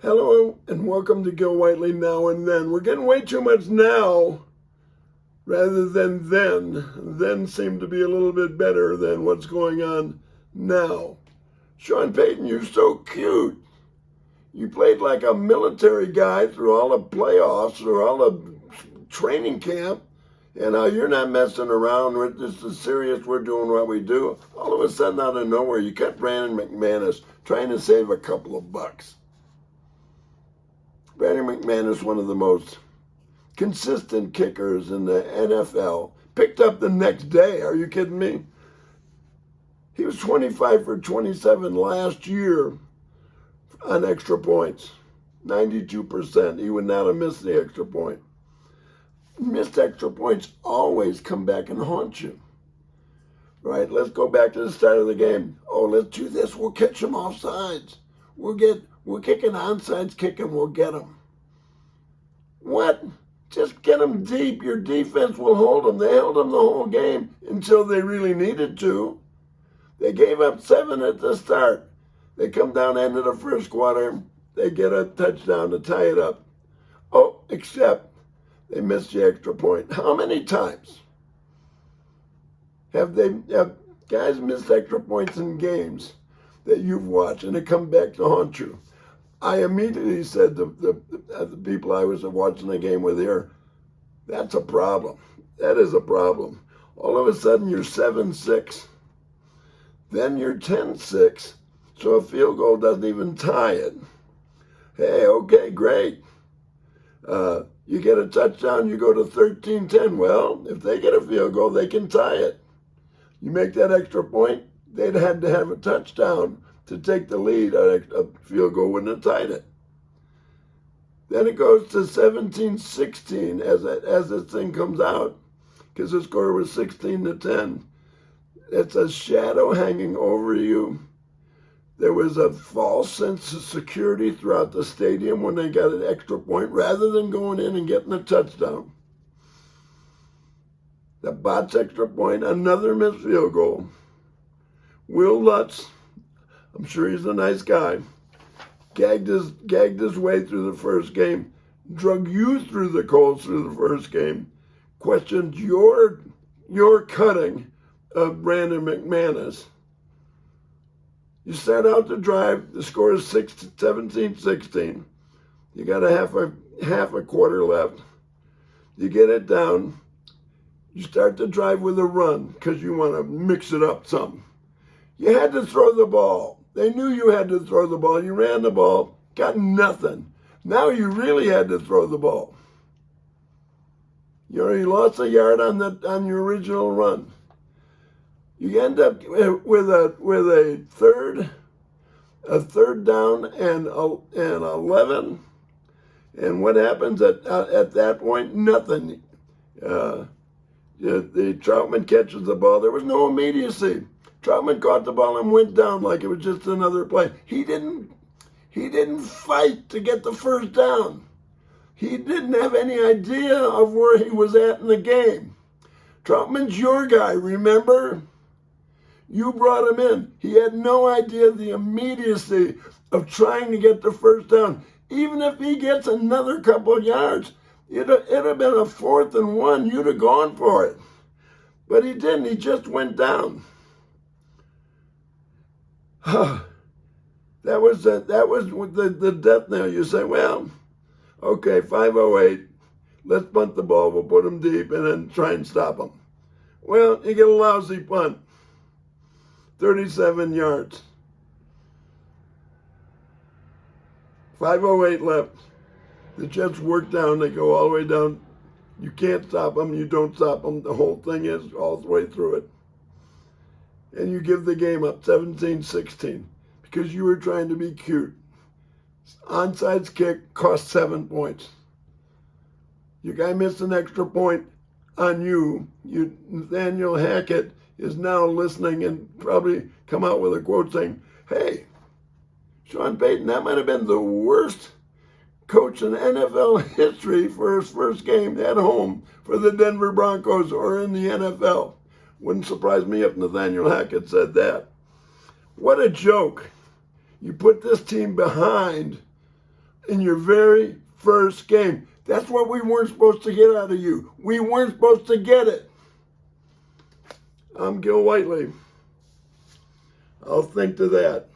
Hello and welcome to Gil Whiteley Now and Then. We're getting way too much now rather than then. Then seemed to be a little bit better than what's going on now. Sean Payton, you're so cute. You played like a military guy through all the playoffs, through all the training camp, and now you're not messing around. This is serious. We're doing what we do. All of a sudden, out of nowhere, you cut Brandon McManus trying to save a couple of bucks. Brandon McManus is one of the most consistent kickers in the NFL. Picked up the next day. Are you kidding me? He was 25 for 27 last year on extra points. 92%. He would not have missed the extra point. Missed extra points always come back and haunt you. Right? Let's go back to the start of the game. Oh, let's do this. We'll catch them off sides. We'll kick an onside kick and we'll get them. What? Just get them deep. Your defense will hold them. They held them the whole game until they really needed to. They gave up 7 at the start. They come down into the first quarter. They get a touchdown to tie it up. Oh, except they missed the extra point. How many times have guys missed extra points in games that you've watched and it come back to haunt you? I immediately said to the people I was watching the game with here, that's a problem. That is a problem. All of a sudden you're 7-6. Then you're 10-6. So a field goal doesn't even tie it. Hey, okay, great. You get a touchdown, you go to 13-10. Well, if they get a field goal, they can tie it. You make that extra point, they'd had to have a touchdown to take the lead. A field goal wouldn't have tied it. Then it goes to 17-16 as this thing comes out, because the score was 16-10. It's a shadow hanging over you. There was a false sense of security throughout the stadium when they got an extra point rather than going in and getting a touchdown. The Bots extra point, another missed field goal. Will Lutz, I'm sure he's a nice guy, gagged his way through the first game, drug you through the coals through the first game, questioned your cutting of Brandon McManus. You start out the drive, the score is 17-16. You got half a quarter left. You get it down. You start the drive with a run because you want to mix it up some. You had to throw the ball. They knew you had to throw the ball. You ran the ball, got nothing. Now you really had to throw the ball. You lost a yard on your original run. You end up with a third down and 11. And what happens at that point? Nothing. The Troutman catches the ball. There was no immediacy. Troutman caught the ball and went down like it was just another play. He didn't fight to get the first down. He didn't have any idea of where he was at in the game. Troutman's your guy, remember? You brought him in. He had no idea the immediacy of trying to get the first down. Even if he gets another couple of yards, it'd have been a 4th and 1. You'd have gone for it. But he didn't. He just went down. That was the death knell. You say, well, okay, 5:08. Let's punt the ball. We'll put him deep and then try and stop him. Well, you get a lousy punt. 37 yards. 5:08 left. The Jets work down. They go all the way down. You can't stop them. You don't stop them. The whole thing is all the way through it. And you give the game up 17-16 because you were trying to be cute. Onside kick cost 7 points. Your guy missed an extra point on you. Nathaniel Hackett is now listening and probably come out with a quote saying, hey, Sean Payton, that might have been the worst coach in NFL history for his first game at home for the Denver Broncos or in the NFL. Wouldn't surprise me if Nathaniel Hackett said that. What a joke. You put this team behind in your very first game. That's what we weren't supposed to get out of you. We weren't supposed to get it. I'm Gil Whiteley. I'll think to that.